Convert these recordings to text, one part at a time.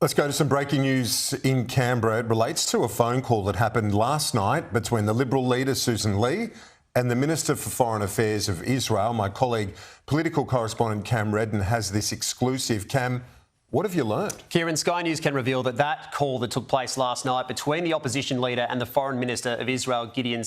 Let's go to some breaking news in Canberra. It relates to a phone call that happened last night between the Liberal leader Sussan Ley and the Minister for Foreign Affairs of Israel. My colleague, political correspondent Cam Redden, has this exclusive. Cam, what have you learned? Kieran, Sky News can reveal that call that took place last night between the opposition leader and the Foreign Minister of Israel, Gideon,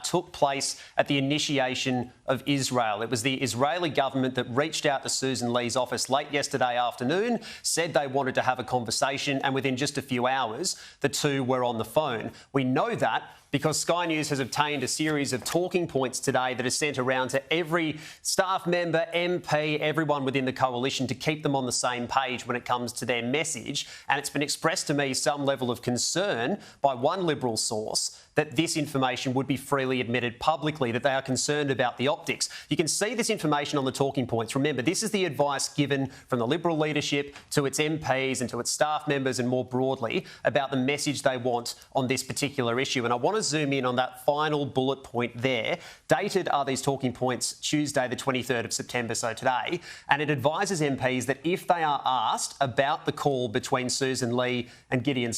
took place at the initiation of Israel. It was the Israeli government that reached out to Sussan Ley's office late yesterday afternoon, said they wanted to have a conversation, and within just a few hours, the two were on the phone. We know that because Sky News has obtained a series of talking points today that are sent around to every staff member, MP, everyone within the coalition to keep them on the same page when it comes to their message. And it's been expressed to me some level of concern by one Liberal source that this information would be freely admitted publicly, that they are concerned about the optics. You can see this information on the talking points. Remember, this is the advice given from the Liberal leadership to its MPs and to its staff members and more broadly about the message they want on this particular issue. And I want to zoom in on that final bullet point there. Dated are these talking points Tuesday, the 23rd of September, so today. And it advises MPs that if they are asked about the call between Sussan Ley and Gideon,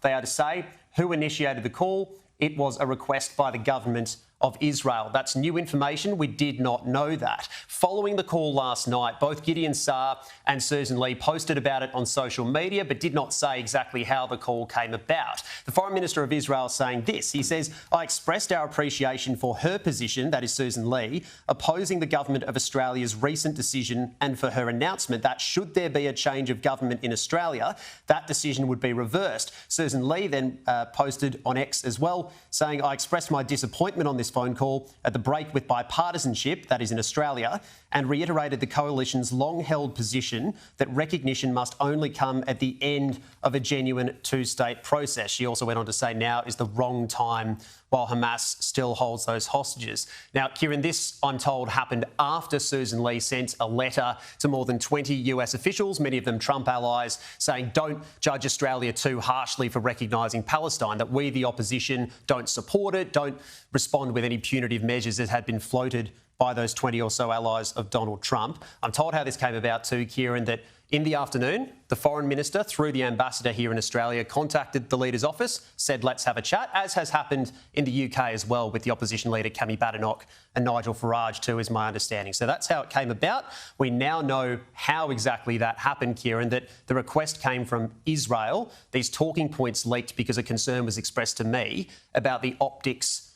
they are to say who initiated the call. It was a request by the government of Israel. That's new information. We did not know that. Following the call last night, both Gideon and Sussan Ley posted about it on social media, but did not say exactly how the call came about. The Foreign Minister of Israel saying this. He says, "I expressed our appreciation for her position," that is Sussan Ley, "opposing the government of Australia's recent decision and for her announcement that should there be a change of government in Australia, that decision would be reversed." Sussan Ley then posted on X as well, saying, "I expressed my disappointment on this phone call at the break with bipartisanship, that is in Australia, and reiterated the coalition's long-held position that recognition must only come at the end of a genuine two-state process." She also went on to say now is the wrong time while Hamas still holds those hostages. Now, Kieran, this, I'm told, happened after Sussan Ley sent a letter to more than 20 US officials, many of them Trump allies, saying don't judge Australia too harshly for recognising Palestine, that we, the opposition, don't support it, don't respond with any punitive measures that had been floated by those 20 or so allies of Donald Trump. I'm told how this came about too, Kieran, that in the afternoon, the Foreign Minister, through the Ambassador here in Australia, contacted the Leader's office, said let's have a chat, as has happened in the UK as well with the Opposition Leader Kemi Badenoch and Nigel Farage too, is my understanding. So that's how it came about. We now know how exactly that happened, Kieran, that the request came from Israel. These talking points leaked because a concern was expressed to me about the optics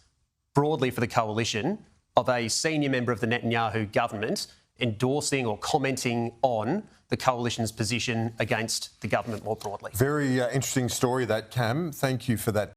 broadly for the coalition of a senior member of the Netanyahu government endorsing or commenting on the coalition's position against the government more broadly. Very interesting story, that, Cam. Thank you for that.